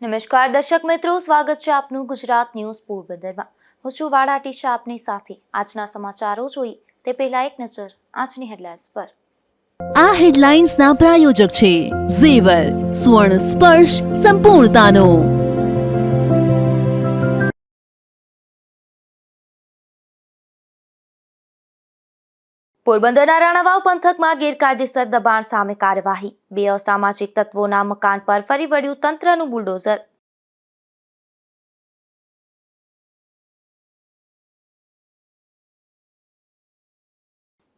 નમસ્કાર દર્શક મિત્રો, સ્વાગત છે આપનું ગુજરાત ન્યૂઝ પોરબંદરમાં। હું છું વાડા ટીશા આપની સાથે। આજના સમાચારો જોઈએ તે પહેલા એક નજર આજની હેડલાઇન્સ પર। આ હેડલાઇન્સના પ્રાયોજક છે ઝેવર સુવર્ણ સ્પર્શ સંપૂર્ણતાનો। પોરબંદરના રાણાવાવ પંથકમાં ગેરકાયદેસર દબાણ સામે કાર્યવાહી। બે અસામાજિક તત્વોના મકાન પર ફરી વળ્યું તંત્રનું બુલડોઝર।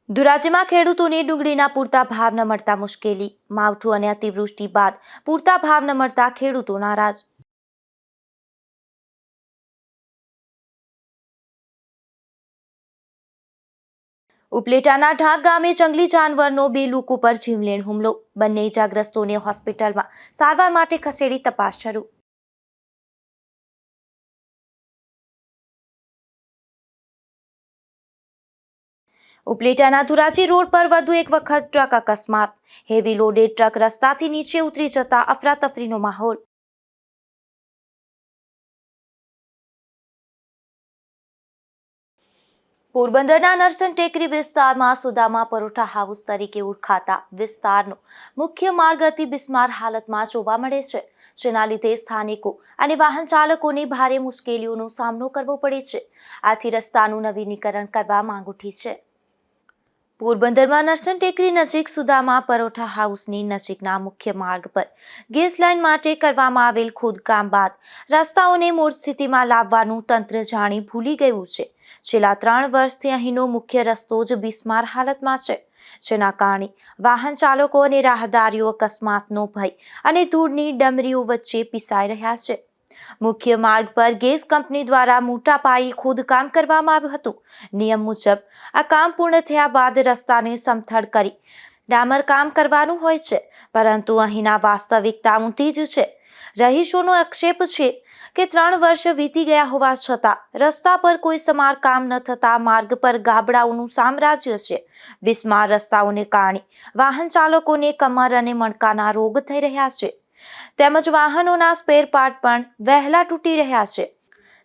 ધોરાજીમાં ખેડૂતોને ડુંગળીના પૂરતા ભાવ ન મળતા મુશ્કેલી। માવઠું અને અતિવૃષ્ટિ બાદ પૂરતા ભાવ ન મળતા ખેડૂતો નારાજ। ઉપલેટાના ઢાક ગામે જંગલી જાનવરનો બે લોકો પર જીવલેણ હુમલો। બંને ઇજાગ્રસ્તોને હોસ્પિટલમાં સારવાર માટે ખસેડી તપાસ શરૂ। ઉપલેટાના ધોરાજી રોડ પર વધુ એક વખત ટ્રક અકસ્માત। હેવી લોડેડ ટ્રક રસ્તાથી નીચે ઉતરી જતા અફરાતફરીનો માહોલ। પોરબંદરના નરસણ ટેકરી વિસ્તારમાં સુદામા પરોઠા હાઉસ તરીકે ઓળખાતા વિસ્તારનો મુખ્ય માર્ગ અતિ બિસ્માર હાલતમાં જોવા મળે છે, જેના લીધે સ્થાનિકો અને વાહન ચાલકોને ભારે મુશ્કેલીઓનો સામનો કરવો પડે છે। આથી રસ્તાનું નવીનીકરણ કરવા માંગ ઉઠી છે। પોરબંદરમાં નરસણ ટેકરી નજીક સુદામા પરોઠા હાઉસની નજીકના મુખ્ય માર્ગ પર ગેસ લાઇન માટે કરવામાં આવેલ ખોદકામ બાદ રસ્તાઓને મૂળ સ્થિતિમાં લાવવાનું તંત્ર જાણી ભૂલી ગયું છે। છેલ્લા 3 વર્ષથી અહીંનો મુખ્ય રસ્તો જ બિસ્માર હાલતમાં છે, જેના કારણે વાહન ચાલકો અને રાહદારીઓ અકસ્માતનો ભય અને ધૂળની ડમરીઓ વચ્ચે પીસાઈ રહ્યા છે। મુખ્ય માર્ગ પર ગેસ કંપની દ્વારા મોટા પાયે ખોદકામ કરવામાં આવ્યું હતું। નિયમ મુજબ આ કામ પૂર્ણ થયા બાદ રસ્તાને સમથળ કરી ડામર કામ કરવાનું હોય છે, પરંતુ અહીંના વાસ્તવિકતા ઊંધી જ છે। રહીશોનો આક્ષેપ છે કે 3 વર્ષ વીતી ગયા હોવા છતાં રસ્તા પર કોઈ સમારકામ ન થતા માર્ગ પર ગાબડાઓનું સામ્રાજ્ય છે। બિસ્માર રસ્તાઓને કારણે વાહન ચાલકોને કમર અને મણકાના રોગ થઈ રહ્યા છે, તેમજ વાહનોના સ્પેર પાર્ટ પણ વહેલા તૂટી રહ્યા છે।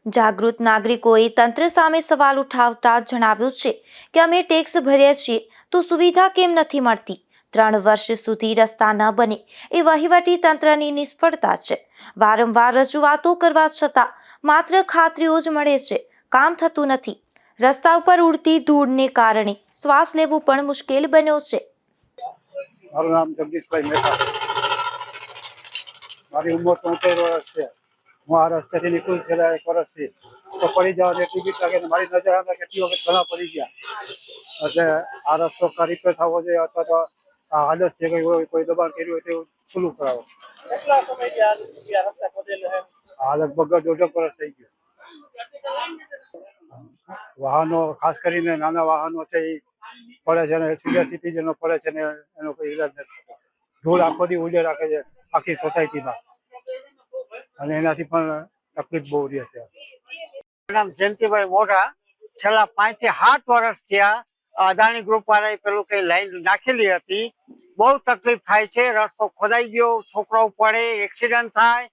જાગૃત નાગરિકોએ તંત્ર સામે સવાલ ઉઠાવતા જણાવ્યું છે કે અમે ટેક્સ ભરીએ છીએ તો સુવિધા કેમ નથી મળતી। 3 વર્ષ સુધી રસ્તા ન બને એ વહીવટી તંત્રની નિષ્ફળતા છે। વારંવાર રજૂઆતો કરવા છતાં માત્ર ખાતરીઓ જ મળે છે, કામ થતું નથી। રસ્તા ઉપર ઉડતી ધૂળને કારણે શ્વાસ લેવું પણ મુશ્કેલ બન્યો છે। મારું નામ જગદીશભાઈ મહેતા, મારી ઉંમર 73 વર્ષ છે। હું આ રસ્તેથી નીકળું છેલ્લા 1 વર્ષથી તો પડી જવાની એટલી બીક લાગે ને મારી નજર સામે કેટલી વખત ઘણા પડી ગયા। એટલે આ રસ્તો રિપેર થવો જોઈએ અથવા તો આ હાલત જે કઈ હોય, કોઈ દબાણ કર્યું હોય તેવું ખુલ્લું કરાવો। કેટલા સમયથી આ રસ્તા ખોદેલો છે? આ લગભગ 1.5 વર્ષ થઈ ગયું। વાહનો ખાસ કરીને નાના વાહનો છે એ પડે છે ને સિનિયર સિટીઝનો પડે છે ને એનો કોઈ ઈલાજ નથી થતો। ધૂળ આખો દી ઉડે રાખે છે આખી સોસાયટીમાં અને એનાથી પણ તકલીફ બહુ રહે છે। નામ જયંતિભાઈ મોઢા, છેલ્લા 5 થી 7 વર્ષથી આ અદાણી ગ્રુપ વાળાએ પેલું કઈ લાઈન નાખેલી હતી, બહુ તકલીફ થાય છે। રસ્તો ખોદાઈ ગયો, છોકરાઓ પડે, એક્સિડન્ટ થાય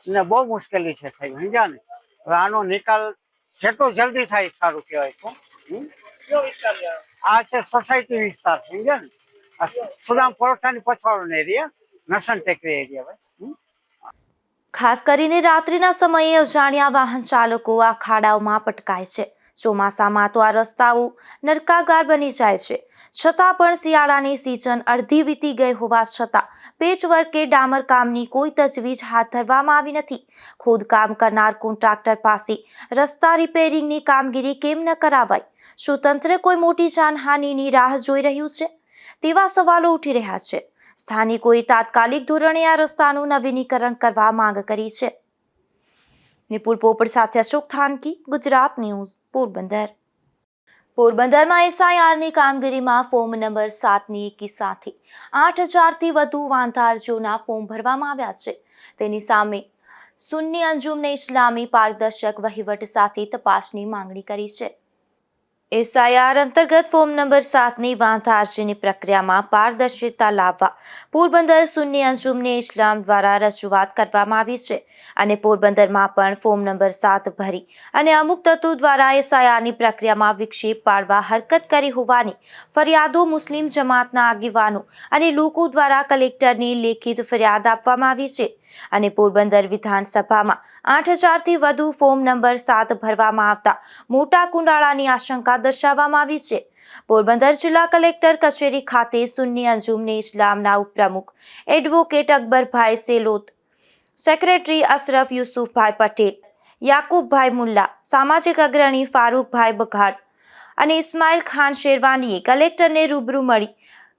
ને બહુ મુશ્કેલી છે સાહેબ, સમજ્યા ને। હવે આનો નિકાલ જેટલો જલ્દી થાય સારું કહેવાય છે। આ છે સોસાયટી વિસ્તાર, સમજ્યા ને। આ સુદામ પરોઠાની પછવાડોનો એરિયા, નરસણ ટેકરી એરિયા ભાઈ। ખાસ કરીને રાત્રિના સમયે અજાણ્યા વાહન ચાલકો આ ખાડાઓમાં પટકાય છે। ચોમાસામાં તો આ રસ્તાઓ નરકાગાર બની જાય છે, છતાં પણ શિયાળાની સિઝન અડધી વીતી ગઈ હોવા છતાં પેચવર્ક કે ડામર કામની કોઈ તજવીજ હાથ ધરવામાં આવી નથી। ખોદકામ કરનાર કોન્ટ્રાક્ટર પાસે રસ્તા રિપેરિંગની કામગીરી કેમ ન કરાવાય? શું તંત્ર કોઈ મોટી જાનહાનિની રાહ જોઈ રહ્યું છે? તેવા સવાલો ઉઠી રહ્યા છે। સ્થાનિકોએ તાત્કાલિક ધોરણે આ રસ્તાનું નવીનીકરણ કરવા માંગ કરી છે। નિપુલ પોપટ સાથે અશોક થાનકી, ગુજરાત ન્યૂઝ, પોરબંદર। પોરબંદરમાં એસઆઈઆરની કામગીરીમાં ફોર્મ નંબર 7ની એકી સાથે 8000થી વધુ વાંધા અરજીઓના ફોર્મ ભરવામાં આવ્યા છે। તેની સામે સુન્ની અંજુમને ઇસ્લામી પારદર્શક વહીવટ સાથે તપાસની માંગણી કરી છે। એસઆઈઆર અંતર્ગત ફોર્મ નંબર 7ની વાંધા અરજીની પ્રક્રિયામાં પારદર્શિતા લાવવા પોરબંદર સુન્ની અંજુમને ઇસ્લામ દ્વારા રજૂઆત કરવામાં આવી છે અને પોરબંદરમાં પણ ફોર્મ નંબર 7 ભરી અને અમુક તત્વો દ્વારા એસઆઈઆરની પ્રક્રિયામાં વિક્ષેપ પાડવા હરકત કરી હોવાની ફરિયાદો મુસ્લિમ જમાતના આગેવાનો અને લોકો દ્વારા કલેક્ટરને લેખિત ફરિયાદ આપવામાં આવી છે અને પોરબંદર વિધાનસભામાં 8000થી વધુ ફોર્મ નંબર 7 ભરવામાં આવતા મોટા કુંડાળાની આશંકા દર્શાવવામાં આવી છે. પોરબંદર જિલ્લા કલેક્ટર કચેરી ખાતે સુન્ની અંજુમને ઇસ્લામના ઉપપ્રમુખ એડવોકેટ અકબરભાઈ સેલોત, સેક્રેટરી અશરફ યુસુફભાઈ પટેલ, યાકુબભાઈ મુલ્લા, સામાજિક અગ્રણી ફારૂકભાઈ બઘાડ અને ઇસ્માઇલ ખાન શેરવાનીએ કલેક્ટરને રૂબરૂ મળી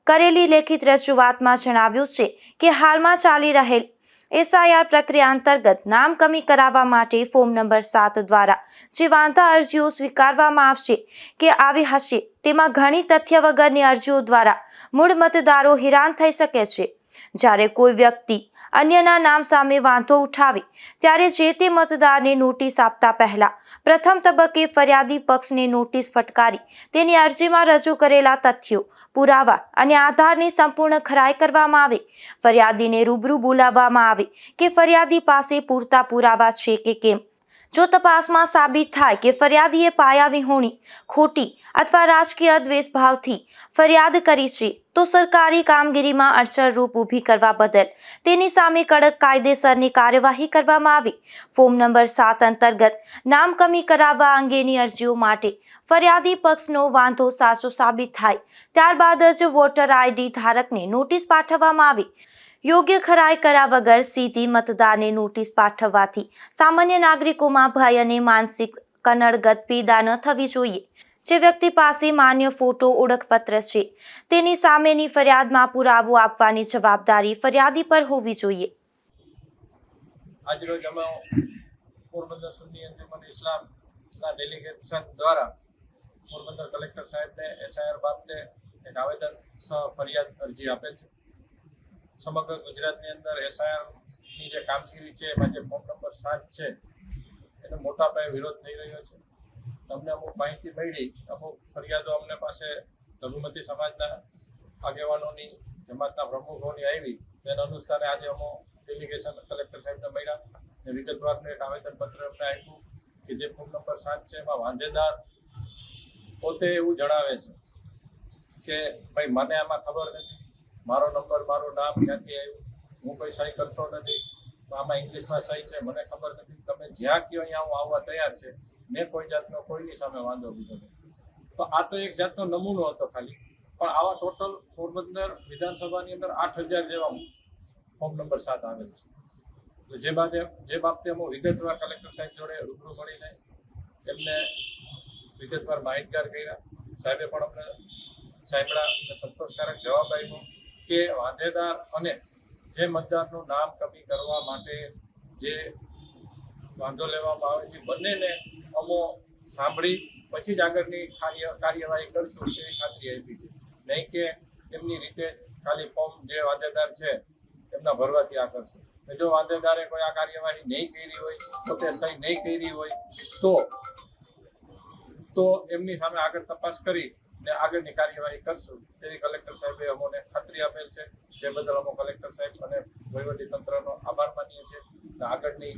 કરેલી લેખિત રજૂઆતમાં જણાવ્યું છે કે હાલમાં ચાલી રહેલ એસઆઈઆર પ્રક્રિયા અંતર્ગત નામ કમી કરાવવા માટે ફોર્મ નંબર 7 દ્વારા જે વાંધા અરજીઓ સ્વીકારવામાં આવશે કે આવી હશે તેમાં ઘણી તથ્ય વગરની અરજીઓ દ્વારા મૂળ મતદારો હેરાન થઈ શકે છે. જ્યારે કોઈ વ્યક્તિ અન્યના નામ સામે વાંધો ઉઠાવે ત્યારે જે તે મતદારને નોટિસ આપતા પહેલા પ્રથમ તબક્કે ફરિયાદી પક્ષને નોટિસ ફટકારી તેની અરજીમાં રજૂ કરેલા તથ્યો, પુરાવા અને આધારની સંપૂર્ણ ખરાઈ કરવામાં આવે. ફરિયાદીને રૂબરૂ બોલાવવામાં આવે કે ફરિયાદી પાસે પૂરતા પુરાવા છે કે કેમ. જો તપાસમાં સાબિત થાય કે ફરિયાદીએ પાયા વિહોણી, ખોટી અથવા રાજકીય દ્વેષભાવથી ફરિયાદ કરી છે તો સરકારી કામગીરીમાં અડચણરૂપ ઊભી કરવા બદલ તેની સામે કડક કાયદેસરની કાર્યવાહી કરવામાં આવે. ફોર્મ નંબર 7 અંતર્ગત નામ કમી કરાવવા અંગેની અરજીઓ માટે ફરિયાદી પક્ષનો વાંધો સાચો સાબિત થાય ત્યારબાદ જ વોટર આઈડી ધારકને નોટિસ પાઠવવામાં આવે. યોગ્ય ખરાઈ કર્યા વગર સીધી મતદારને નોટિસ પાઠવવાથી સામાન્ય નાગરિકોમાં ભય અને માનસિક કનડગત પેદા ન થવી જોઈએ. જે વ્યક્તિ પાસે માન્ય ફોટો ઓળખપત્ર છે તેની સામેની ફરિયાદમાં પુરાવો આપવાની જવાબદારી ફરિયાદી પર હોવી જોઈએ. આજરોજ અમે પોરબંદર સુન્ની અંજુમન ઇસ્લામના ડેલિગેશન દ્વારા પોરબંદર કલેક્ટર સાહેબને એસઆઈઆર બાબતે એક આવેદન ફરિયાદ અરજી આપેલ છે. સમગ્ર ગુજરાતની અંદર એસઆઈઆરની જે કામગીરી છે એમાં જે ફોર્મ નંબર 7 છે એનો મોટા પાયે વિરોધ થઈ રહ્યો છે. અમને અમુક માહિતી મળી, અમુક ફરિયાદો અમને પાસે લઘુમતી સમાજના આગેવાનોની, જમાતના પ્રમુખોની આવી. તેના અનુસારે આજે અમે ડેલિગેશન કલેક્ટર સાહેબને મળ્યા અને વિગતવારનું એક આવેદનપત્ર અમને આપ્યું કે જે ફોર્મ નંબર 7 છે એમાં વાંધેદાર પોતે એવું જણાવે છે કે ભાઈ મને આમાં ખબર નથી, મારો નંબર, મારું નામ ક્યાંથી આવ્યું, હું કોઈ સહી કરતો નથી, આમાં ઇંગ્લિશમાં સહી છે, મને ખબર નથી. તમે જ્યાં કહો અહીંયા હું આવવા તૈયાર છે. મેં કોઈ જાતનો કોઈની સામે વાંધો લીધો નથી. તો આ તો એક જાતનો નમૂનો હતો ખાલી, પણ આવા ટોટલ પોરબંદર વિધાનસભાની અંદર 8000 જેવા ફોર્મ નંબર 7 આવેલ છે. તો જે બાબતે અમે વિગતવાર કલેક્ટર સાહેબ જોડે રૂબરૂ મળીને એમને વિગતવાર માહિતગાર કર્યા. સાહેબે પણ અમને સાંભળ્યા અને સંતોષકારક જવાબ આપ્યો કે વાંધેદાર અને જે મતદારનું નામ કમી કરવા માટે જે વાંધો લેવામાં આવે છે બંનેને અમો સાંભળી પછી જ આગળની કાર્યવાહી કરશું તેવી ખાતરી આપી છે. નહીં કે એમની રીતે ખાલી ફોર્મ જે વાંધેદાર છે એમના ભરવાથી આ કરશું. જો વાંધેદારે કોઈ આ કાર્યવાહી નહીં કરી હોય, પોતે સહી નહીં કરી હોય તો એમની સામે આગળ તપાસ કરી ને આગળની કાર્યવાહી કરશું તેવી કલેક્ટર સાહેબે અમોને ખાતરી આપેલ છે. જે બદલ અમે કલેક્ટર સાહેબ અને વહીવટી તંત્રનો આભાર માનીએ છીએ. આગળની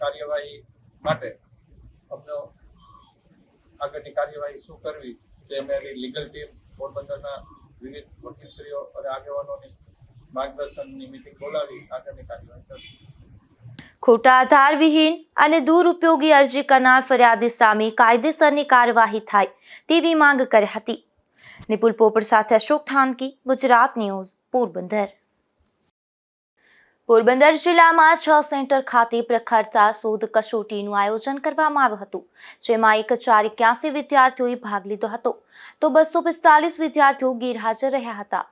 કાર્યવાહી માટે અમને આગળની કાર્યવાહી શું કરવી તે અમારી લીગલ ટીમ પોરબંદરના વિવિધ વકીલશ્રીઓ અને આગેવાનોની માર્ગદર્શનની મીટિંગ બોલાવી આગળની કાર્યવાહી કરશું. ખોટા આધાર વિહીન અને દુરુપયોગી અરજી કરનાર ફરિયાદી સામે કાયદેસરની કાર્યવાહી થાય તેવી માંગ કરી હતી. નિપુલ પોપટ સાથે અશોક થાનકી, ગુજરાત ન્યૂઝ, પોરબંદર. પોરબંદર જિલ્લામાં 6 સેન્ટર ખાતે પ્રખરતા શોધ કસોટીનું આયોજન કરવામાં આવ્યું હતું, જેમાં 1081 વિદ્યાર્થીઓએ ભાગ લીધો હતો તો 245 વિદ્યાર્થીઓ ગેરહાજર રહ્યા હતા.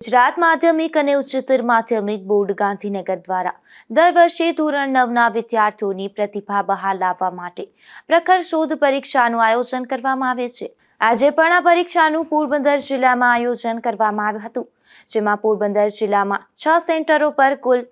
ગુજરાત માધ્યમિક અને ઉચ્ચતર માધ્યમિક બોર્ડ ગાંધીનગર દ્વારા દર વર્ષે ધોરણ 9ના વિદ્યાર્થીઓની પ્રતિભા બહાર લાવવા માટે પ્રખર શોધ પરીક્ષાનું આયોજન કરવામાં આવે છે. આજે પણ આ પરીક્ષાનું પોરબંદર જિલ્લામાં આયોજન કરવામાં આવ્યું હતું. જેમાં પોરબંદર જિલ્લામાં 6 સેન્ટરો પર કુલ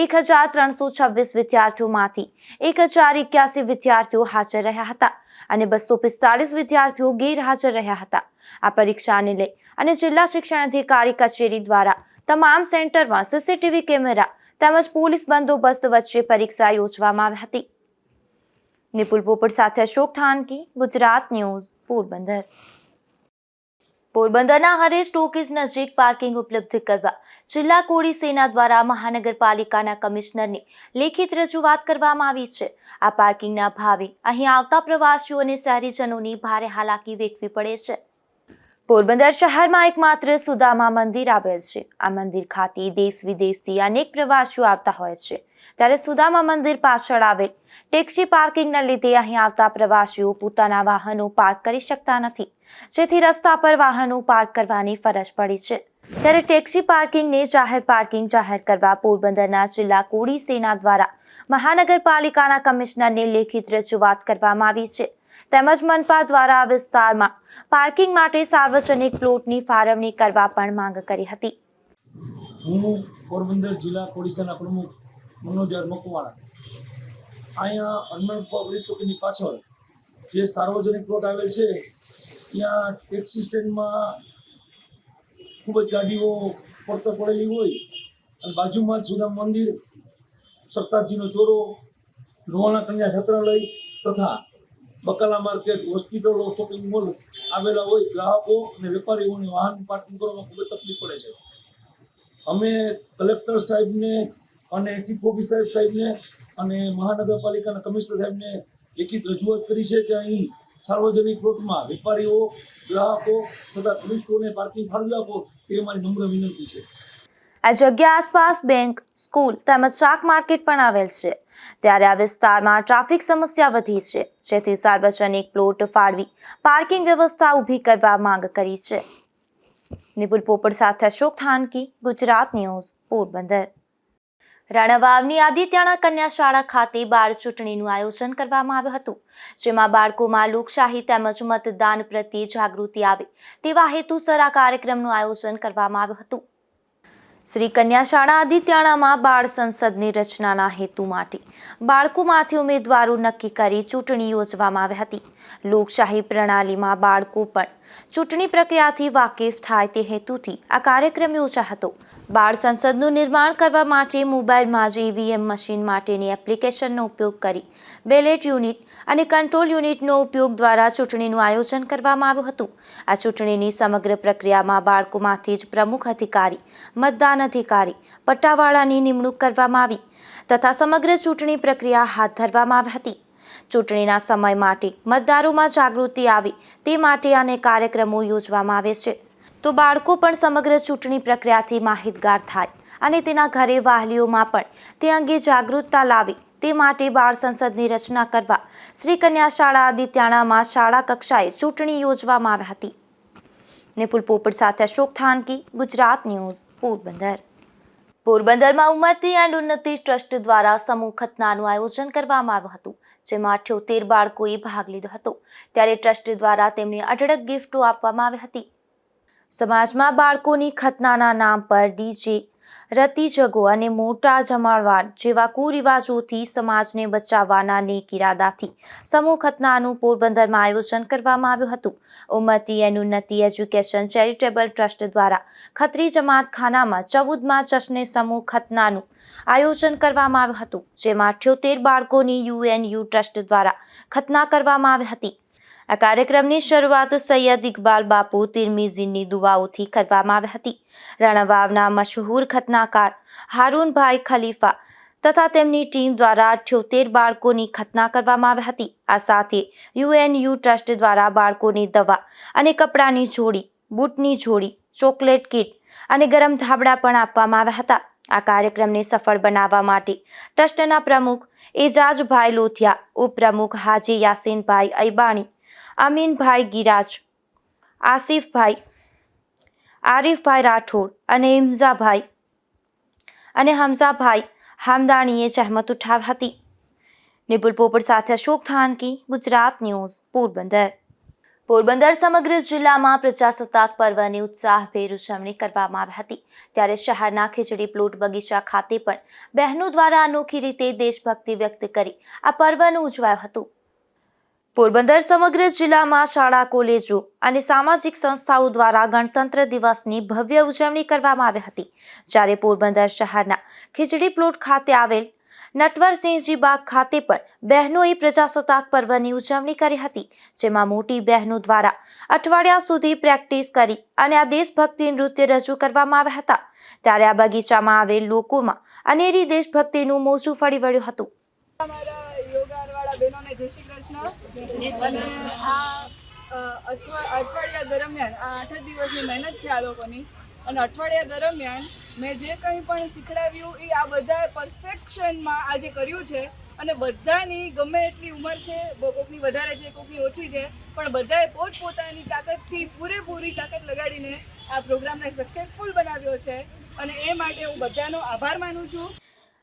1326 વિદ્યાર્થીઓમાંથી 1081 વિદ્યાર્થીઓ હાજર રહ્યા હતા અને 245 વિદ્યાર્થીઓ ગેરહાજર રહ્યા હતા. આ પરીક્ષાને લઈ અને જિલ્લા શિક્ષણ અધિકારી કચેરી દ્વારા તમામ સેન્ટરમાં સીસીટીવી કેમેરા તેમજ પોલીસ બંદોબસ્ત વચ્ચે પરીક્ષા યોજવામાં આવી હતી. નિપુલ પોપટ સાથે અશોક થાનકી, ગુજરાત ન્યૂઝ, પોરબંદર. પોરબંદરના હરેશ ટોકીઝ નજીક પાર્કિંગ ઉપલબ્ધ કરવા જિલ્લા કોળી સેના દ્વારા મહાનગરપાલિકાના કમિશનરને લેખિત રજૂઆત કરવામાં આવી છે. આ પાર્કિંગના ભાવે અહીં આવતા પ્રવાસીઓ અને શહેરીજનોની ભારે હાલાકી વેઠવી પડે છે. પોરબંદર શહેરમાં એકમાત્ર સુદામા મંદિર આવેલ છે. આ મંદિર ખાતે દેશ વિદેશથી અનેક પ્રવાસીઓ આવતા હોય છે. ત્યારે સુદામા મંદિર પાછળ આવેલ ટેક્સી પાર્કિંગના લીધે અહીં આવતા પ્રવાસીઓ પોતાના વાહનો પાર્ક કરી શકતા નથી, જેથી રસ્તા પર વાહનો પાર્ક કરવાની ફરજ પડી છે. ત્યારે ટેક્સી પાર્કિંગને જાહેર પાર્કિંગ જાહેર કરવા પોરબંદરના જિલ્લા કોળી સેના દ્વારા મહાનગરપાલિકાના કમિશનરને લેખિત રજૂઆત કરવામાં આવી છે. તેમજ મનપા દ્વારા આ વિસ્તારમાં પાર્કિંગ માટે સાર્વજનિક પ્લોટની ફાળવણી કરવા પણ માંગ કરી હતી. હું પોરબંદર જિલ્લા કોળી સેના પ્રમુખ મનોજ મકવાણા. અહીંયા હનુમાન પોલીસ ચોકીની પાછળ જે સાર્વજનિક પ્લોટ આવેલ છે ત્યાં ટેક્સી સ્ટેન્ડમાં ખૂબ જ ગાડીઓ પડતર પડેલી હોય અને બાજુમાં જ સુદામ મંદિર, સરતાજીનો ચોરો, લોહાણા કન્યા છાત્રાલય તથા બકાલા માર્કેટ, હોસ્પિટલો, શોપિંગ મોલ આવેલા હોય. ગ્રાહકો અને વેપારીઓને વાહન પાર્કિંગ કરવામાં ખૂબ જ તકલીફ પડે છે. અમે કલેક્ટર સાહેબને અને ચીફ ઓફિસર સાહેબને અને મહાનગરપાલિકાના કમિશનર સાહેબને લેખિત રજૂઆત કરી છે કે અહીં સાર્વજનિક પ્લોટમાં વેપારીઓ, ગ્રાહકો તથા ટુરિસ્ટોને પાર્કિંગ ફાળવી આપો તે અમારી નમ્ર વિનંતી છે. આ જગ્યા આસપાસ બેંક, સ્કૂલ તેમજ શાક માર્કેટ પણ આવેલ છે. ત્યારે આ વિસ્તારમાં ટ્રાફિક સમસ્યા વધી છે, જેથી સાર્વજનિક પ્લોટ ફાળવી પાર્કિંગ વ્યવસ્થા ઊભી કરવા માંગ કરી છે. નિપુલ પોપટ સાથે અશોક થાનકી, ગુજરાત ન્યૂઝ, પોરબંદર. રાણાવાવની આદિત્યાણા કન્યા શાળા ખાતે બાળ ચૂંટણીનું આયોજન કરવામાં આવ્યું હતું, જેમાં બાળકોમાં લોકશાહી તેમજ મતદાન પ્રત્યે જાગૃતિ આવે તેવા હેતુસર આ કાર્યક્રમનું આયોજન કરવામાં આવ્યું હતું. શ્રી કન્યા શાળા આદિત્યાણામાં બાળ સંસદની રચનાના હેતુ માટે બાળકોમાંથી ઉમેદવારો નક્કી કરી ચૂંટણી યોજવામાં આવી હતી. લોકશાહી પ્રણાલીમાં બાળકો પણ ચૂંટણી પ્રક્રિયાથી વાકેફ થાય તે હેતુથી આ કાર્યક્રમ યોજાયો હતો. બાળ સંસદનું નિર્માણ કરવા માટે મોબાઈલમાં જ ઈવીએમ મશીન માટેની એપ્લિકેશનનો ઉપયોગ કરી બેલેટ યુનિટ અને કંટ્રોલ યુનિટનો ઉપયોગ દ્વારા ચૂંટણીનું આયોજન કરવામાં આવ્યું હતું. આ ચૂંટણીની સમગ્ર પ્રક્રિયામાં બાળકોમાંથી જ પ્રમુખ અધિકારી, મતદાન અધિકારી, પટ્ટાવાળાની નિમણૂક કરવામાં આવી તથા સમગ્ર ચૂંટણી પ્રક્રિયા હાથ ધરવામાં આવી હતી. ચૂંટણીના સમય માટે મતદારોમાં જાગૃતિ આવે તે માટે અનેક કાર્યક્રમો યોજવામાં આવે છે, તો બાળકો પણ સમગ્ર ચૂંટણી પ્રક્રિયાથી માહિતગાર થાય અને તેના ઘરે વાલીઓમાં પણ તે અંગે જાગૃતતા લાવે તે માટે બાળ સંસદની રચના કરવા શ્રી કન્યા શાળા આદિત્યાણામાં શાળા કક્ષાએ ચૂંટણી યોજવામાં આવી હતી. નિપુલ પોપટ સાથે અશોક થાનકી, ગુજરાત ન્યૂઝ, પોરબંદર. પોરબંદરમાં ઉન્નતિ એન્ડ ઉન્નતિ ટ્રસ્ટ દ્વારા સમૂહ ખતનાનું આયોજન કરવામાં આવ્યું હતું, જેમાં 78 બાળકોએ ભાગ લીધો હતો. ત્યારે ટ્રસ્ટ દ્વારા તેમને અઢળક ગિફ્ટો આપવામાં આવી હતી. સમાજમાં બાળકોની ખતનાના નામ પર ડીજે, રતી જગો અને મોટા જમાડવાડ જેવા કુરિવાજોથી સમાજને બચાવવાના નેક ઇરાદાથી સમૂહ ખતનાનું પોરબંદરમાં આયોજન કરવામાં આવ્યું હતું. ઉન્નતિ એન્ડ ઉન્નતિ એજ્યુકેશન ચેરિટેબલ ટ્રસ્ટ દ્વારા ખત્રી જમાતખાનામાં 14મા જશ્ને સમૂહ ખતનાનું આયોજન કરવામાં આવ્યું હતું, જેમાં 78 બાળકોની યુએનયુ ટ્રસ્ટ દ્વારા ખતના કરવામાં આવી હતી. આ કાર્યક્રમની શરૂઆત સૈયદ ઇકબાલ બાપુ તિરમિઝીની દુઆઓથી કરવામાં આવી હતી. રાણાવાવના મશહૂર ખતનાકાર હારૂનભાઈ ખલીફા તથા તેમની ટીમ દ્વારા 78 બાળકોની ખતના કરવામાં આવી હતી. આ સાથે યુએનયુ ટ્રસ્ટ દ્વારા બાળકોની દવા અને કપડાની જોડી, બૂટની જોડી, ચોકલેટ કીટ અને ગરમ ધાબળા પણ આપવામાં આવ્યા હતા. આ કાર્યક્રમને સફળ બનાવવા માટે ટ્રસ્ટના પ્રમુખ એજાજભાઈ લોથિયા, ઉપપ્રમુખ હાજી યાસીનભાઈ અયબાણી, અમીનભાઈ ગિરાજ, આસિફભાઈ, આરિફભાઈ રાઠોડ અને હમઝાભાઈ હામદાણીએ જહેમત ઉઠાવી હતી. નિપુલ પોપટ સાથે અશોક થાનકી, ગુજરાત ન્યૂઝ, પોરબંદર. પોરબંદર સમગ્ર જિલ્લામાં પ્રજાસત્તાક પર્વની ઉત્સાહભેર ઉજવણી કરવામાં આવી હતી ત્યારે શહેરના ખીચડી પ્લોટ બગીચા ખાતે પણ બહેનો દ્વારા અનોખી રીતે દેશભક્તિ વ્યક્ત કરી આ પર્વનું ઉજવાયું હતું. પોરબંદર સમગ્ર જિલ્લામાં શાળા કોલેજો અને સામાજિક સંસ્થાઓ દ્વારા ગણતંત્ર દિવસની ભવ્ય ઉજવણી કરવામાં આવી હતી જ્યારે પોરબંદર શહેરના ખીચડી પ્લોટ ખાતે આવેલ નટવરસિંહજી બાગ ખાતે પણ બહેનોએ પ્રજાસત્તાક પર્વની ઉજવણી કરી હતી જેમાં મોટી બહેનો દ્વારા અઠવાડિયા સુધી પ્રેક્ટિસ કરી અને આ દેશભક્તિ નૃત્ય રજૂ કરવામાં આવ્યા હતા ત્યારે આ બગીચામાં આવેલ લોકોમાં અનેરી દેશભક્તિનું મોજું ફરી વળ્યું હતું. અમારા યોગાવાળા બહેનોને જય શ્રી કૃષ્ણ. અને આ અઠવાડિયા દરમિયાન આ 8 દિવસની મહેનત છે આ લોકોની અને અઠવાડિયા દરમિયાન મેં જે કંઈ પણ શીખડાવ્યું એ આ બધા પરફેક્શનમાં આજે કર્યું છે અને બધાની ગમે એટલી ઉંમર છે, કોઈકની વધારે છે, કોઈકની ઓછી છે, પણ બધાએ પોતપોતાની તાકાતથી પૂરેપૂરી તાકાત લગાડીને આ પ્રોગ્રામને સક્સેસફુલ બનાવ્યો છે અને એ માટે હું બધાનો આભાર માનું છું.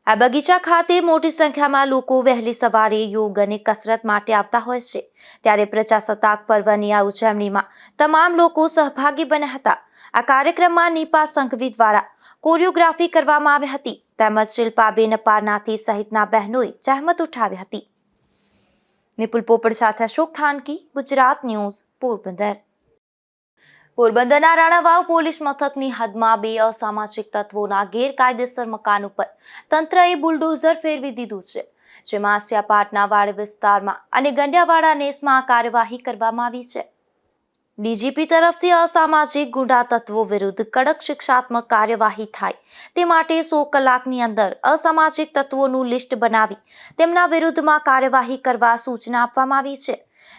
આ બગીચા ખાતે મોટી સંખ્યામાં લોકો વહેલી સવારે યોગ અને કસરત માટે આવતા હોય છે ત્યારે પ્રજાસત્તાક પર્વની આ ઉજવણીમાં તમામ લોકો સહભાગી બન્યા હતા. આ કાર્યક્રમમાં નીપા સંઘવી દ્વારા કોરિયોગ્રાફી કરવામાં આવી હતી તેમજ શિલ્પાબેન પારનાથી સહિતના બહેનોએ જહેમત ઉઠાવી હતી. નિપુલ પોપટ સાથે અશોક થાનકી, ગુજરાત ન્યૂઝ, પોરબંદર. પોરબંદરના રાણાવાવ પોલીસ મથકની હદમાં 2 અસામાજિક તત્વોના ગેરકાયદેસર મકાન ઉપર તંત્રએ બુલડોઝર ફેરવી દીધું છે જેમાં આસિયાપાટના વાડ વિસ્તારમાં અને ગંડિયાવાડા નેસમાં કાર્યવાહી કરવામાં આવી છે. ડીજીપી તરફથી અસામાજિક ગુંડા તત્વો વિરુદ્ધ કડક શિક્ષાત્મક કાર્યવાહી થાય તે માટે 100 કલાકની અંદર અસામાજિક તત્વોનું લિસ્ટ બનાવી તેમના વિરુદ્ધમાં કાર્યવાહી કરવા સૂચના આપવામાં આવી છે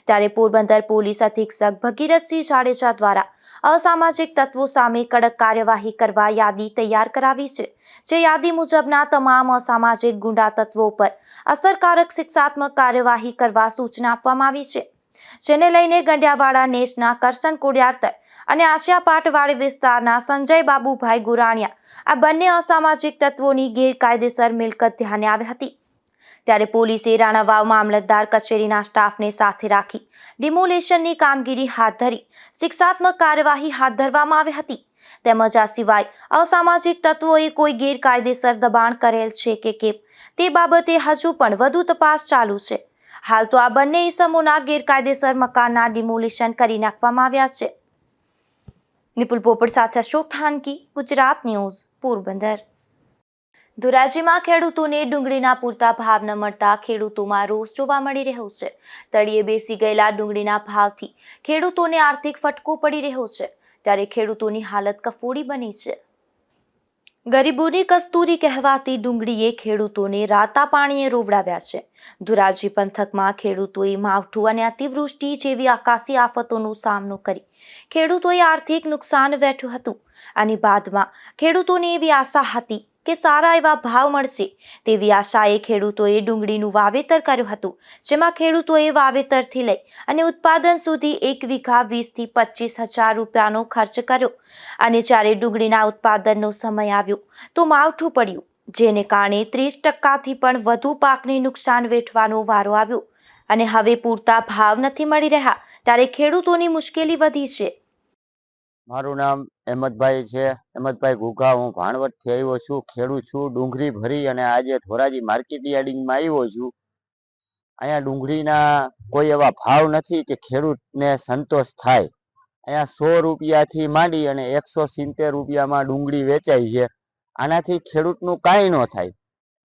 ત્યારે પોરબંદર પોલીસ અધિક્ષક ભગીરથસિંહ જાડેજા દ્વારા અસામાજિક તત્વો સામે કડક કાર્યવાહી કરવા યાદી તૈયાર કરાવી છે જે યાદી મુજબના તમામ અસામાજિક ગુંડા તત્વો પર અસરકારક શિક્ષાત્મક કાર્યવાહી કરવા સૂચના આપવામાં આવી છે જેને લઈને ગંડિયાવાડા નેસના કરશન કોડિયાર્તર અને આસિયાપાટવાડી વિસ્તારના સંજય બાબુભાઈ ગુરાણિયા આ બંને અસામાજિક તત્વોની ગેરકાયદેસર મિલકત ધ્યાને આવી હતી ત્યારે પોલીસે રાણાવાવ મામલતદાર કચેરીના સ્ટાફને સાથે રાખી ડિમોલેશનની કામગીરી હાથ ધરી શિક્ષાત્મક કાર્યવાહી હાથ ધરવામાં આવી હતી તેમજ આ સિવાય અસામાજિક તત્વોએ કોઈ ગેરકાયદેસર દબાણ કરેલ છે કે કેમ તે બાબતે હજુ પણ વધુ તપાસ ચાલુ છે. હાલ તો આ બંને ઇસમોના ગેરકાયદેસર મકાનના ડિમોલિશન કરી નાખવામાં આવ્યા છે. નિપુલ પોપટ સાથે અશોક થાનકી, ગુજરાત ન્યૂઝ, પોરબંદર. ધોરાજીમાં ખેડૂતોને ડુંગળીના પૂરતા ભાવ ન મળતા ખેડૂતોમાં રોષ જોવા મળી રહ્યો છે. તળિયે બેસી ગયેલા ડુંગળીના ભાવથી ખેડૂતોને આર્થિક ફટકો પડી રહ્યો છે ત્યારે ખેડૂતોની હાલત કફોડી બની છે. ગરીબોની કસ્તુરી કહેવાતી ડુંગળીએ ખેડૂતોને રાતા પાણીએ રોવડાવ્યા છે. ધોરાજી પંથકમાં ખેડૂતોએ માવઠું અને અતિવૃષ્ટિ જેવી આકાશી આફતોનો સામનો કરી ખેડૂતોએ આર્થિક નુકસાન વેઠ્યું હતું અને બાદમાં ખેડૂતોને એવી આશા હતી કે સારા એવા ભાવ મળશે તેવી આશાએ ખેડૂતોએ ડુંગળીનું વાવેતર કર્યું હતું જેમાં ખેડૂતોએ વાવેતરથી લઈ અને ઉત્પાદન સુધી 1 વીઘા 20,000 થી 25,000 રૂપિયાનો ખર્ચ કર્યો અને જ્યારે ડુંગળીના ઉત્પાદનનો સમય આવ્યો તો માવઠું પડ્યું જેને કારણે 30% પણ વધુ પાકને નુકસાન વેઠવાનો વારો આવ્યો અને હવે પૂરતા ભાવ નથી મળી રહ્યા ત્યારે ખેડૂતોની મુશ્કેલી વધી છે. મારું નામ અહેમદભાઈ છે, અહેમદભાઈ ઘુઘા. હું ભાણવડથી આવ્યો છું, ખેડૂત છું. ડુંગળી ભરી અને આજે ધોરાજી માર્કેટ યાર્ડિંગમાં આવ્યો છું. અહીંયા ડુંગળીના કોઈ એવા ભાવ નથી કે ખેડૂતને સંતોષ થાય. અહીંયા 100 રૂપિયાથી માંડી અને 170 રૂપિયામાં ડુંગળી વેચાય છે. આનાથી ખેડૂતનું કાંઈ ન થાય.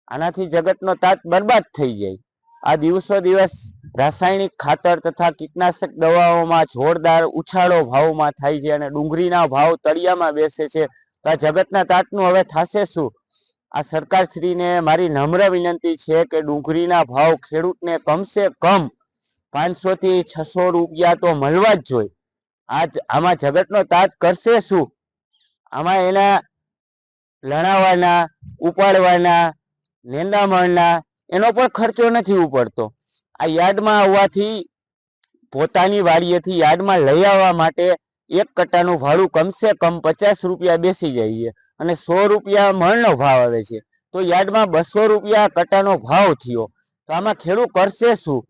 આનાથી જગતનો તાત બરબાદ થઈ જાય. આ દિવસો દિવસ રાસાયણિક ખાતર તથા કીટનાશક દવાઓમાં જોરદાર ઉછાળો ભાવમાં થાય છે અને ડુંગળીના ભાવ તળિયામાં બેસે છે. તો આ જગતના તાતનું હવે થશે શું? આ સરકારશ્રીને મારી નમ્ર વિનંતી છે કે ડુંગળીના ભાવ ખેડૂતને કમસે કમ 500 થી 600 રૂપિયા તો મળવા જ જોઈએ. આમાં જગતનો તાત કરશે શું? આમાં એના લણાવાના, ઉપાડવાના, નેંદામણના એનો પણ ખર્ચો નથી ઉપડતો. આ યાર્ડમાં આવવાથી પોતાની વાડીએથી યાર્ડમાં લઈ આવવા માટે 1 કટ્ટાનું ભાડું કમસે કમ 50 રૂપિયા બેસી જાય છે અને 100 રૂપિયા મણનો ભાવ આવે છે તો યાર્ડમાં 200 રૂપિયા કટ્ટાનો ભાવ થયો. તો આમાં ખેડૂત કરશે શું?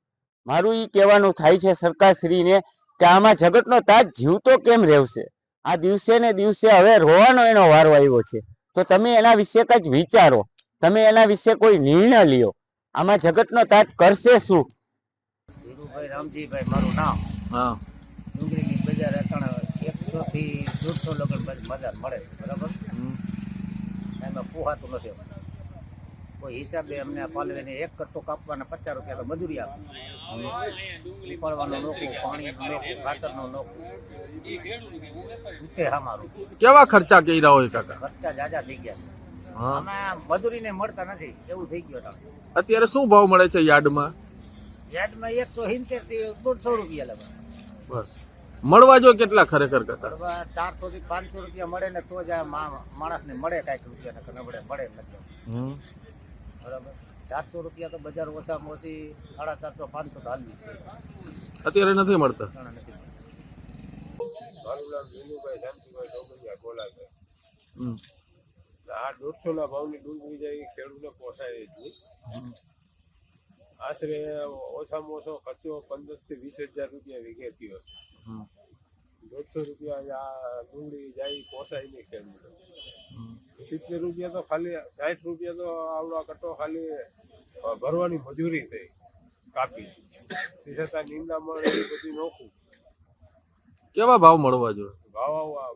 મારું એ કહેવાનું થાય છે સરકારશ્રીને કે આમાં જગતનો તાજ જીવતો કેમ રહેશે? આ દિવસે ને દિવસે હવે રોવાનો એનો વારો આવ્યો છે. તો તમે એના વિશે કંઈક વિચારો, તમે એના વિશે કોઈ નિર્ણય લ્યો. આમાં જગતનો તાજ કરશે શું? ધીરુભાઈ રામજીભાઈ મારું નામ. હા. ડુંગળીની બજાર અટાણે 100 થી 150 લગન બજાર મળે છે, બરાબર? એમાં પોહાતું નથી. કોઈ હિસાબે અમને પાલવેને 1 કટ્ટો કાપવાના 50 રૂપિયા તો મજૂરી આપે છે. ઉપાડવાનું નોખું, પાણીનું નોખું, ખાતરનું નોખું, અમારું કેવા ખર્ચા કર્યા હોય કાકા? ખર્ચા જાજા થઈ ગયા છે. અમે મજૂરીને મળતા નથી એવું થઈ ગયું અટાણે. અત્યારે શું ભાવ મળે છે યાર્ડમાં? યાર્ડમાં 170 થી 150 રૂપિયા લગન. બસ મળવા જો કેટલા ખરેખર કાકા? 400 થી 500 રૂપિયા મળે ને તો જ આ માણસને મળે કાંઈક રૂપિયા ને નબળે મળે મતલબ. બરાબર 400 રૂપિયા તો બજાર ઓછામાં ઓછી 450 500 તો હાલવી છે. અત્યારે નથી મળતા. મારું નામ વિનુભાઈ શાંતિભાઈ ડોગરિયા બોલાવે. આ 150 ના ભાવની ડુંગળી જાય ખેડૂતને પોસાય જ નહીં. આશરે ઓછામાં ઓછો ખર્ચો 15 થી 20,000 રૂપિયા વીઘે થયો હશે. 150 રૂપિયા આ ડુંગળી જાય પોસાય નહીં ખેડૂતો. 70 રૂપિયા તો ખાલી 60 રૂપિયા તો આવડા કટ્ટો ખાલી ભરવાની મજૂરી થઈ કાપી. તે છતાં નિંદામણ એ બધી નોખું. કેવા ભાવ મળવા જોઈએ?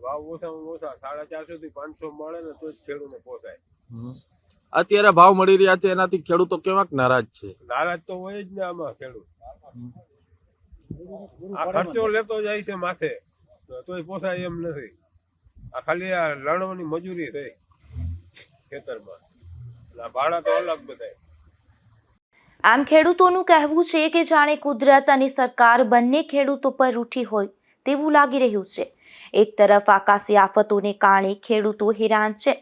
ભાવ ઓછામાં ઓછા 450 થી 500 મળે ને તો જ ખેડૂતને પોસાય. અત્યારે ભાવ મળી રહ્યા છે એનાથી ખેડૂતો કેવાક નારાજ છે? નારાજ તો હોય જ ને આમાં ખેડૂત. આ ખર્ચો લેતો જાય છે માથે તોય પોસાય એમ નથી. આ ખાલી આ લણવાની મજૂરી થઈ ખેતરમાં. ભાડા તો અલગ બધાય. આમ ખેડૂતોનું કહેવું છે કે જાણે કુદરત અને સરકાર બંને ખેડૂતો પર રૂઠી હોય તેવું લાગી રહ્યું છે. એક તરફ આકાશી આફતોને કારણે ખેડૂતો હેરાન છે,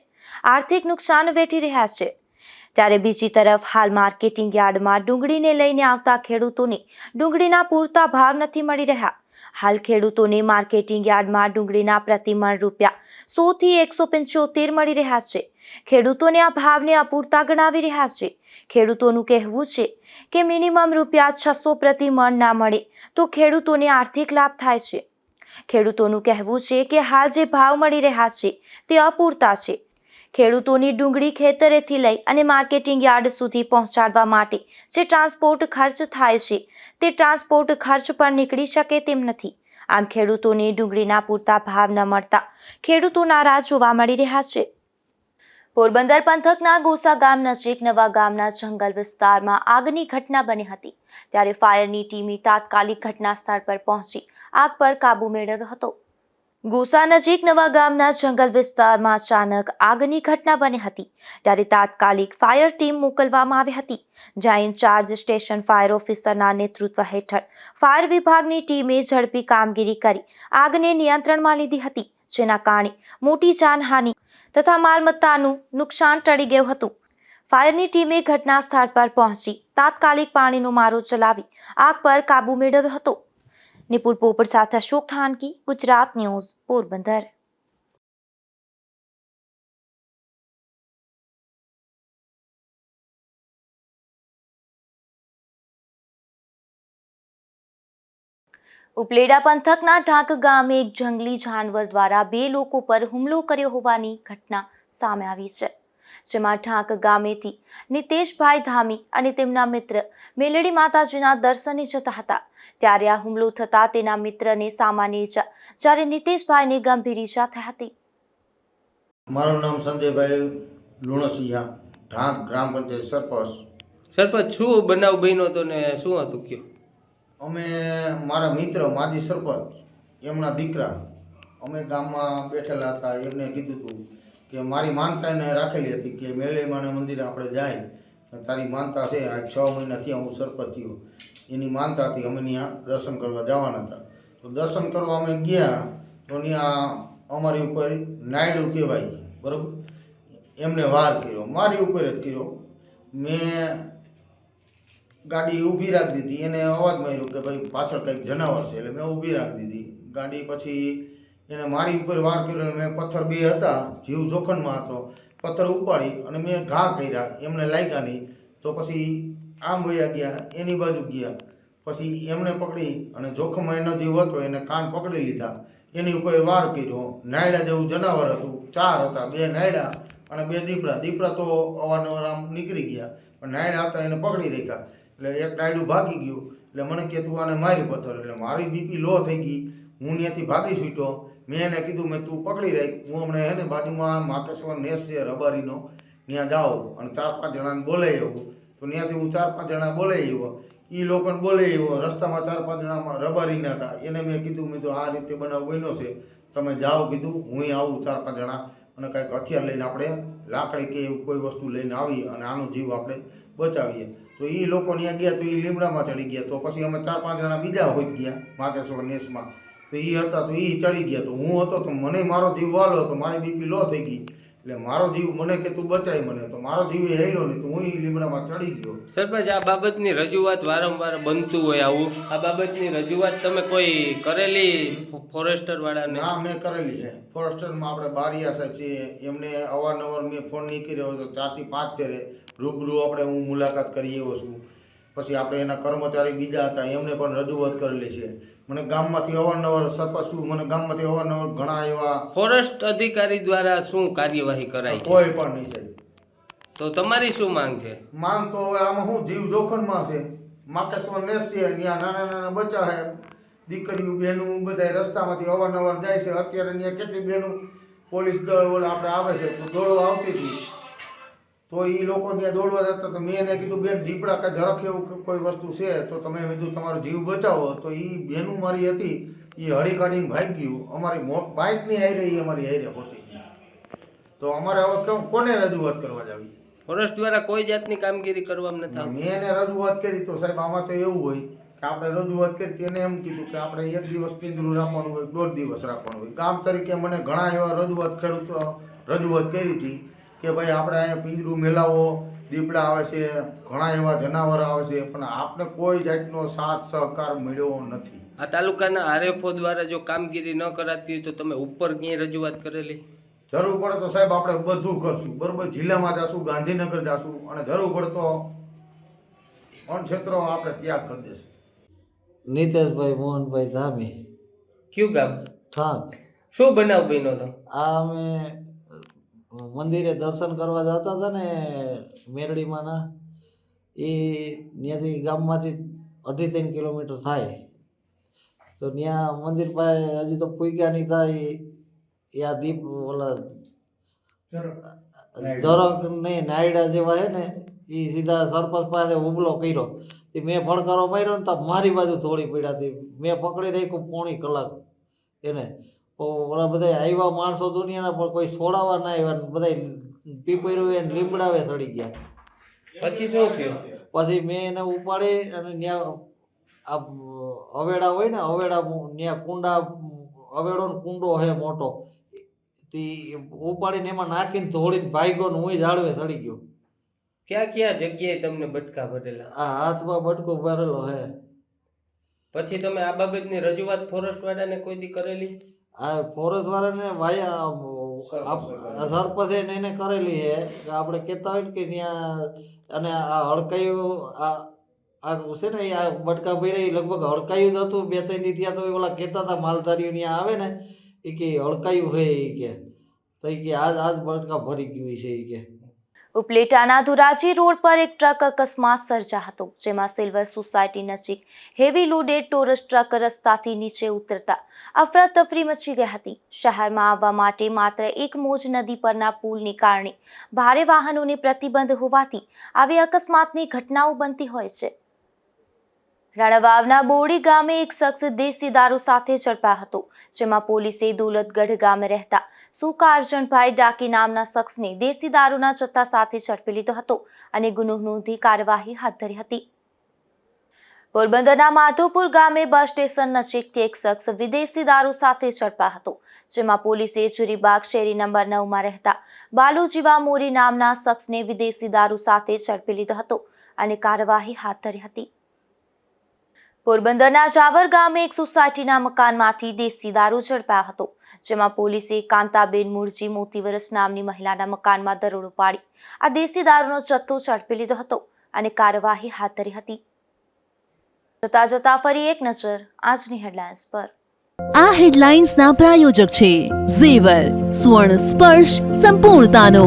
આર્થિક નુકસાન વેઠી રહ્યા છે, ત્યારે બીજી તરફ હાલ માર્કેટિંગ યાર્ડમાં ડુંગળીને લઈને આવતા ખેડૂતોને ડુંગળીના પૂરતા ભાવ નથી મળી રહ્યા. હાલ ખેડૂતોને માર્કેટિંગ યાર્ડમાં ડુંગળીના પ્રતિમણ રૂપિયા 100 થી 175 મળી રહ્યા છે. ખેડૂતોને આ ભાવને અપૂરતા ગણાવી રહ્યા છે. ખેડૂતોનું કહેવું છે કે મિનિમમ રૂપિયા 600 પ્રતિ મણ ના મળે તો ખેડૂતોને આર્થિક લાભ થાય છે. ખેડૂતોનું કહેવું છે કે હાલ જે ભાવ મળી રહ્યા છે તે અપૂરતા છે. ખેડૂતોની ડુંગળી ખેતરેથી લઈ અને માર્કેટિંગ યાર્ડ સુધી પહોંચાડવા માટે જે ટ્રાન્સપોર્ટ ખર્ચ થાય છે તે ટ્રાન્સપોર્ટ ખર્ચ પણ નીકળી શકે તેમ નથી. આમ ખેડૂતોને ડુંગળીના પૂરતા ભાવ ન મળતા ખેડૂતો નારાજ જોવા મળી રહ્યા છે. પોરબંદર પંથકના ગોસા ગામ નજીક નવા ગામના જંગલ વિસ્તારમાં આગની ઘટના બની હતી, ત્યારે ફાયરની ટીમે તાત્કાલિક ઘટના સ્થળ પર પહોંચી આગ પર કાબુ મેળવ્યો હતો. ગોસા નજીક નવા ગામના જંગલ વિસ્તારમાં અચાનક આગની ઘટના બની હતી, ત્યારે તાત્કાલિક ફાયર ટીમ મોકલવામાં આવી હતી, જ્યાં ઇન્ચાર્જ સ્ટેશન ફાયર ઓફિસરના નેતૃત્વ હેઠળ ફાયર વિભાગની ટીમે ઝડપી કામગીરી કરી આગને નિયંત્રણમાં લીધી હતી, જેના કારણે મોટી જાનહાનિ તથા માલમત્તાનું નુકસાન ટળી ગયું હતું. ફાયરની ટીમે ઘટના સ્થળ પર પહોંચી તાત્કાલિક પાણીનો મારો ચલાવી આગ પર કાબુ મેળવ્યો હતો. નિપુલ પોપટ સાથે અશોક થાનકી, ગુજરાત ન્યૂઝ, પોરબંદર. ઉપલેટા પંથકના ઢાંક ગામે એક જંગલી જાનવર દ્વારા 2 લોકો પર હુમલો કર્યો હોવાની ઘટના સામે આવી છે, જેમાં ઢાંક ગામેથી નિતેશભાઈ ધામી અને તેમના મિત્ર મેલડી માતાજીના દર્શને જતા હતા, ત્યારે આ હુમલો થતા તેના મિત્રને સામાન્ય ઈજા જ્યારે નિતેશભાઈને ગંભીર ઈજા થઈ હતી. મારું નામ સંજયભાઈ લુણસિયા, ઢાંક ગ્રામ પંચાયત સરપંચ. સરપંચ શું બનાવ બન્યો હતો ને શું હતું કયો? અમે મારા મિત્ર માજી સરપંચ એમના દીકરા અમે ગામમાં બેઠેલા હતા. એમને કીધું હતું કે મારી માનતા એને રાખેલી હતી કે મેલેમાના મંદિરે આપણે જાય, તારી માનતા છે. આ 6 મહિના થયા હું સરપંચ થયો, એની માનતા હતી અમે ત્યાં દર્શન કરવા જવાના હતા. તો દર્શન કરવા અમે ગયા તો ત્યાં અમારી ઉપર નાયડું કહેવાય, બરાબર, એમને વાર કર્યો, મારી ઉપર જ કર્યો. મેં ગાડી ઊભી રાખી દીધી, એને અવાજ માર્યો કે ભાઈ પાછળ કંઈક જનાવર છે, એટલે મેં ઊભી રાખી દીધી ગાડી. પછી એને મારી ઉપર વાર કર્યો, મેં પથ્થર 2 હતા, જીવ જોખમમાં હતો, પથ્થર ઉપાડી અને મેં ઘા કર્યા, એમને લાગ્યા નહીં. તો પછી આમ વયા ગયા, એની બાજુ ગયા, પછી એમને પકડી અને જોખમમાં એનો જીવ હતો એને કાન પકડી લીધા, એની ઉપર વાર કર્યો. નાયડા જેવું જનાવર હતું, 4 હતા, 2 નાયડા અને 2 દીપડા. દીપડા તો અવારનવાર આમ નીકળી ગયા, પણ નાયડા હતા એને પકડી રાખ્યા. એટલે એક નાયડું ભાગી ગયું. એટલે મને કે તું આને મારી પથ્થર. એટલે મારી બીપી લો થઈ ગઈ, હું ત્યાંથી ભાગી છૂટ્યો. મેં એને કીધું મેં તું પકડી રાખ, હું હમણાં એને બાજુમાં માકેશ્વર નેસ છે રબારીનો, ત્યાં જાઉં અને 4-5 જણાને બોલાવી આવું. તો ત્યાંથી હું 4-5 જણા બોલાવી આવ્યો. એ લોકોને બોલાવી આવ્યો. રસ્તામાં 4-5 જણામાં રબારીના હતા, એને મેં કીધું મેં તો આ રીતે બનાવ બન્યો છે, તમે જાઓ કીધું, હું આવું 4-5 જણા અને કાંઈક હથિયાર લઈને આપણે લાકડી કે એવું કોઈ વસ્તુ લઈને આવી અને આનો જીવ આપણે બચાવીએ. તો એ લોકો ત્યાં ગયા તો એ લીમડામાં ચડી ગયા. તો પછી અમે 4-5 જણા બીજા હોઈ ગયા માકેશ્વર નેસમાં. તો એ હતા તો એ ચડી ગયા. તો હું હતો તો મને મારો જીવ વાલો હતો, મારી બીપી લો થઈ ગઈ. એટલે મારો જીવ મને કે તું બચાય મને, તો મારો જીવ એ હેલો નહીં, તો હું એ લીમડામાં ચડી ગયો. સરપંચ, આ બાબતની રજૂઆત વારંવાર બનતું હોય આવું, આ બાબતની રજૂઆત તમે કોઈ કરેલી ફોરેસ્ટર વાળાને? ના, મેં કરેલી છે. ફોરેસ્ટરમાં આપણે બારિયા સાહેબ છે, એમને અવારનવાર મેં ફોન નહીં કર્યો તો 4 થી 5 ફેરે રૂબરૂ આપણે હું મુલાકાત કરી આવ્યો છું. પછી આપણે એના કર્મચારી બીજા હતા, એમને પણ રજૂઆત કરેલી છે. મને ગામમાંથી અવારનવાર સરપંચ મને ગામમાંથી અવારનવાર ઘણા એવા ફોરેસ્ટ અધિકારી દ્વારા શું કાર્યવાહી કરાય છે? કોઈ પણ નહીં સાહેબ. તો તમારી શું માંગ છે? માંગ તો હવે આમાં શું, જીવ જોખમમાં છે. માકેશ્વર નેસ છે, ત્યાં નાના બચ્ચા છે, દીકરીઓ બહેનું બધા રસ્તામાંથી અવારનવાર જાય છે. અત્યારે ત્યાં કેટલી બહેનું પોલીસ દળ આપણે આવે છે તો દોડવા આવતી હતી, તો એ લોકો ત્યાં દોડવા જતા. તો મેં એને કીધું બેન દીપડા કે જરાક એવું કોઈ વસ્તુ છે તો તમે કીધું તમારો જીવ બચાવો. તો એ બહેનું મારી હતી, એ હળી કાઢીને ભાગી ગયું. અમારી બાઇકની હારે એ અમારી હારે પહોંચી ગઈ. તો અમારે હવે કોને રજૂઆત કરવા જાવી? ફોરેસ્ટ દ્વારા કોઈ જાતની કામગીરી કરવામાં નથી આવતી. મેં એને રજૂઆત કરી તો સાહેબ આમાં તો એવું હોય કે આપણે રજૂઆત કરી તેને એમ કીધું કે આપણે 1 દિવસ પિંજરું રાખવાનું હોય, 1.5 દિવસ રાખવાનું હોય. ગામ તરીકે મને ઘણા એવા ખેડૂતો રજૂઆત કરી હતી કે ભાઈ આપણે અહીંયા પિંજરું મેલાવો, દીપડા આવે છે, ઘણા એવા જનાવર આવે છે, પણ આપણે કોઈ જાતનો સાથ સહકાર મળ્યો નથી. આ તાલુકાના આરએફઓ દ્વારા જો કામગીરી ન કરાતી હોય તો તમે ઉપર ક્યાંય રજૂઆત કરેલી? જરૂર પડે તો સાહેબ આપણે બધું કરશું, બરોબર. જિલ્લામાં જશું, ગાંધીનગર જશું, અને જરૂર પડે તો વન ક્ષેત્રો આપણે ત્યાગ કરી દેશું. નીતેશભાઈ મોહનભાઈ ધામી. કયું ગામ? ઠાક. શું બનાવ બન્યો હતો? આ અમે મંદિરે દર્શન કરવા જતા હતા ને મેરડીમાંના, એ ત્યાંથી ગામમાંથી 2.5-3 કિલોમીટર થાય. તો ત્યાં મંદિર પાસે હજી તો પૂગ્યા નહીં થાય, આ દીપ ઓલા જરાક નહીં નાયડા જેવા છે ને, એ સીધા સરપંચ પાસે હુમલો કર્યો. મેં ફડકારો માર્યો ને તો મારી બાજુ થોડી પડ્યા હતી. મેં પકડી રાખ્યું પોણી કલાક એને. ઓલા બધા આવ્યા માણસો દુનિયાના, પણ કોઈ છોડાવવા ના આવ્યા. બધા પીપર્યું એને લીમડાવે ચડી ગયા. પછી શું થયું? પછી મેં એને ઉપાડી અને ત્યાં આ અવેડા હોય ને, અવેડા ત્યાં કુંડા, અવેડો ને કુંડો હે મોટો, તે ઉપાડીને એમાં નાખીને ધોળીને ભાગ્યો ને હું ઝાડવે ચડી ગયો. ક્યાં ક્યાં જગ્યાએ તમને બટકા ભરેલા? આ હાથમાં બટકો ભરેલો હે. પછી તમે આ બાબતની રજૂઆત ફોરેસ્ટ વાળાને કોઈ દી કરેલી? આ ફોરેસ્ટ વાળાને સરપંચ એને કરેલી છે કે આપણે કહેતા હોય ને કે ત્યાં, અને આ હડકાયું આ છે ને, આ બટકા ભર્યા લગભગ હડકાયું જ હતું. 2-3 દી ત્યાં તો ઓલા કહેતા હતા માલધારીઓ ત્યાં આવે ને, એ કે હડકાયું છે, એ કે તો એ કે આજ બટકા ભરી ગયું છે એ કે. ઉપલેટાના ધોરાજી રોડ પર એક ટ્રક અકસ્માત સર્જા હતો, જેમાં સિલ્વર સોસાયટી નજીક હેવી લોડેડ ટોરસ ટ્રક રસ્તાથી નીચે ઉતરતા અફરાતફરી મચી ગઈ હતી. શહેરમાં આવવા માટે માત્ર એક મોજ નદી પરના પુલને કારણે ભારે વાહનોને પ્રતિબંધ હોવાથી આવી અકસ્માતની ઘટનાઓ બનતી હોય છે. રણવાવના બોડી ગામે એક શખ્સ દેશી દારૂ સાથે ઝડપાયો હતો, જેમાં પોલીસે દોલતગઢ ગામે રહેતા સુકા અર્જણભાઈ ડાકી નામના શખ્સને દેશી દારૂના જથ્થા સાથે ઝડપી લીધો હતો અને ગુનો નોંધી કાર્યવાહી હાથ ધરી હતી. પોરબંદરના માધોપુર ગામે બસ સ્ટેશન નજીકથી એક શખ્સ વિદેશી દારૂ સાથે ઝડપાયો હતો, જેમાં પોલીસે જુરીબાગ શેરી નંબર 9માં રહેતા બાલુજીવા મોરી નામના શખ્સને વિદેશી દારૂ સાથે ઝડપી લીધો હતો અને કાર્યવાહી હાથ ધરી હતી. પોરબંદરના જાવર ગામે એક સોસાયટીના મકાનમાંથી દેશી દારૂ ઝડપાયો હતો, જેમાં પોલીસે કાંતાબેન મુરજી મોતીવરસ નામની મહિલાના મકાનમાં દરોડો પાડી આ દેશી દારૂનો જથ્થો ઝડપી લીધો હતો અને કાર્યવાહી હાથ ધરી હતી. જતા જતા ફરી એક નજર આજની હેડલાઇન્સ પર. આ હેડલાઇન્સના પ્રાયોજક છે ઝેવર, સુવર્ણ સ્પર્શ સંપૂર્ણતાનો.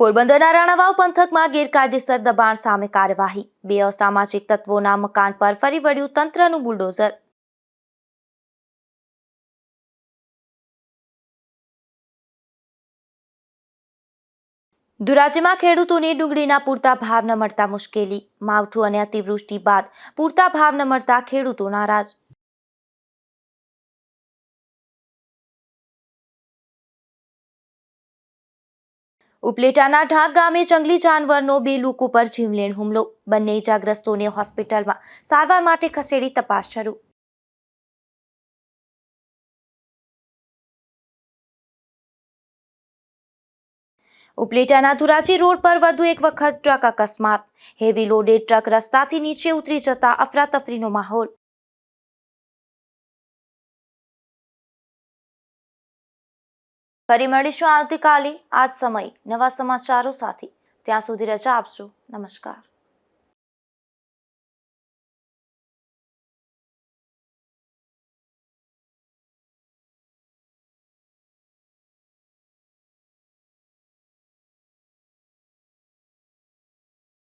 પોરબંદરના રાણાવાવ પંથકમાં ગેરકાયદેસર દબાણ સામે કાર્યવાહી. 2 અસામાજિક તત્વોના મકાન પર ફરી વળ્યું તંત્રનું બુલડોઝર. ધોરાજીમાં ખેડૂતોને ડુંગળીના પૂરતા ભાવ ન મળતા મુશ્કેલી. માવઠું અને અતિવૃષ્ટિ બાદ પૂરતા ભાવ ન મળતા ખેડૂતો નારાજ. ઉપલેટાના ઢાક ગામે જંગલી જાનવરનો 2 લોકો પર જીવલેણ હુમલો. બંને ઇજાગ્રસ્તોને હોસ્પિટલમાં સારવાર માટે ખસેડી તપાસ શરૂ. ઉપલેટાના ધોરાજી રોડ પર વધુ એક વખત ટ્રક અકસ્માત. હેવી લોડેડ ટ્રક રસ્તાથી નીચે ઉતરી જતા અફરાતફરીનો માહોલ. ફરી મળીશું આવતીકાલે આ જ સમયે નવા સમાચારો સાથે. ત્યાં સુધી રજા આપશો. નમસ્કાર.